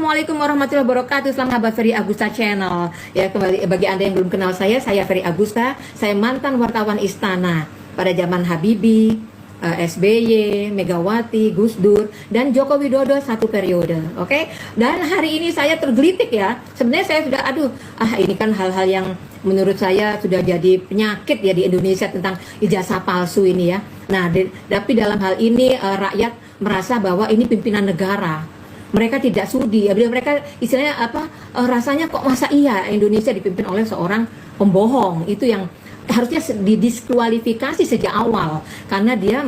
Assalamualaikum warahmatullahi wabarakatuh. Selamat sahabat Ferry Agusta Channel. Ya, kembali bagi Anda yang belum kenal saya Ferry Agusta. Saya mantan wartawan Istana pada zaman Habibie, SBY, Megawati, Gus Dur, dan Joko Widodo satu periode. Oke? Dan hari ini saya tergelitik ya. Sebenarnya saya sudah ini kan hal-hal yang menurut saya sudah jadi penyakit ya di Indonesia tentang ijazah palsu ini ya. Nah, tapi dalam hal ini rakyat merasa bahwa ini pimpinan negara. Mereka tidak sudi, mereka istilahnya rasanya kok masa iya Indonesia dipimpin oleh seorang pembohong. Itu yang harusnya didiskualifikasi sejak awal karena dia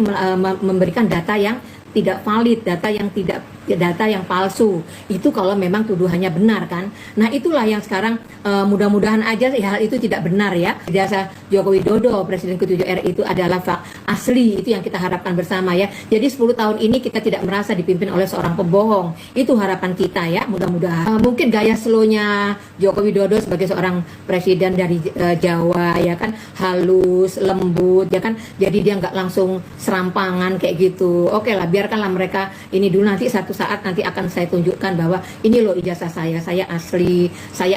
memberikan data yang tidak valid, data yang palsu. Itu kalau memang tuduhannya benar kan. Nah, itulah yang sekarang mudah-mudahan aja hal itu tidak benar ya. Ijazah Joko Widodo Presiden ke-7 RI itu adalah asli, itu yang kita harapkan bersama ya. Jadi 10 tahun ini kita tidak merasa dipimpin oleh seorang pembohong. Itu harapan kita ya, mudah-mudahan. Mungkin gaya slownya Joko Widodo sebagai seorang presiden dari Jawa ya kan, halus, lembut ya kan. Jadi dia nggak langsung serampangan kayak gitu. Oke lah, biarkanlah mereka ini dulu, nanti satu saat nanti akan saya tunjukkan bahwa ini loh ijazah saya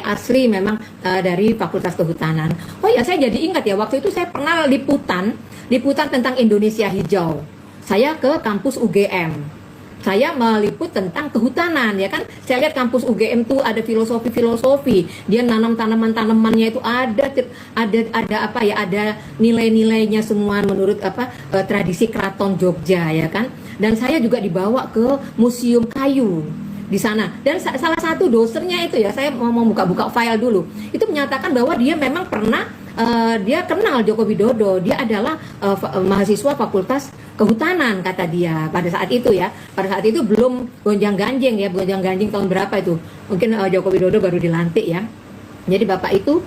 asli memang dari Fakultas Kehutanan. Oh ya, saya jadi ingat ya, waktu itu saya pernah liputan tentang Indonesia Hijau. Saya ke kampus UGM. Saya meliput tentang kehutanan ya kan. Saya lihat kampus UGM tuh ada filosofi. Dia nanam tanamannya itu ada nilai-nilainya semua menurut tradisi Keraton Jogja ya kan. Dan saya juga dibawa ke Museum Kayu di sana. Dan salah satu dosennya itu ya, saya mau buka file dulu. Itu menyatakan bahwa dia memang pernah dia kenal Joko Widodo. Dia adalah mahasiswa Fakultas Kehutanan kata dia pada saat itu ya. Pada saat itu belum gonjang-ganjing tahun berapa itu. Mungkin Joko Widodo baru dilantik ya. Jadi Bapak itu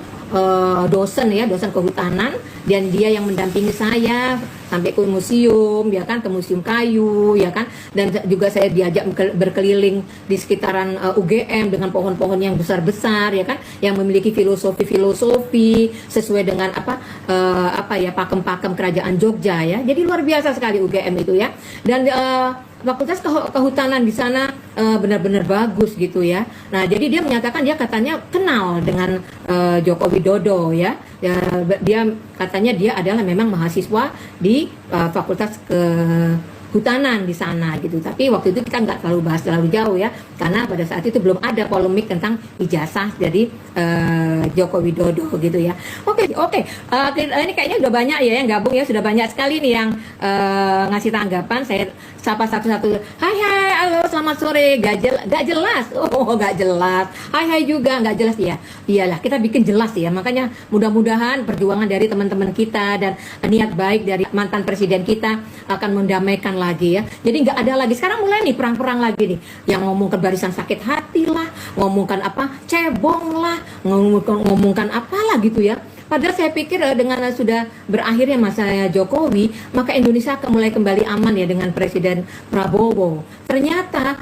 dosen kehutanan, dan dia yang mendampingi saya sampai ke museum ya kan, ke Museum Kayu ya kan, dan juga saya diajak berkeliling di sekitaran UGM dengan pohon-pohon yang besar-besar ya kan, yang memiliki filosofi sesuai dengan pakem-pakem kerajaan Jogja ya. Jadi luar biasa sekali UGM itu ya. Dan Fakultas Kehutanan di sana benar-benar bagus gitu ya. Nah, jadi dia menyatakan dia katanya kenal dengan Joko Widodo ya. Dia katanya dia adalah memang mahasiswa di Fakultas Kehutanan di sana gitu. Tapi waktu itu kita nggak terlalu bahas terlalu jauh ya, karena pada saat itu belum ada polemik tentang ijazah jadi Joko Widodo gitu ya. Oke. Ini kayaknya udah banyak ya yang gabung ya, sudah banyak sekali nih yang ngasih tanggapan. Saya sapa satu-satu. Hai, halo, selamat sore. Gak jelas. Gak jelas. Hai juga gak jelas ya. Iyalah, kita bikin jelas ya. Makanya mudah-mudahan perjuangan dari teman-teman kita dan niat baik dari mantan presiden kita akan mendamaikan lagi ya. Jadi nggak ada lagi. Sekarang mulai nih perang-perang lagi nih. Yang ngomongkan barisan sakit hati lah, ngomongkan cebong lah, ngomongkan apalah gitu ya. Padahal saya pikir dengan sudah berakhirnya masa Jokowi, maka Indonesia akan mulai kembali aman ya dengan Presiden Prabowo. Ternyata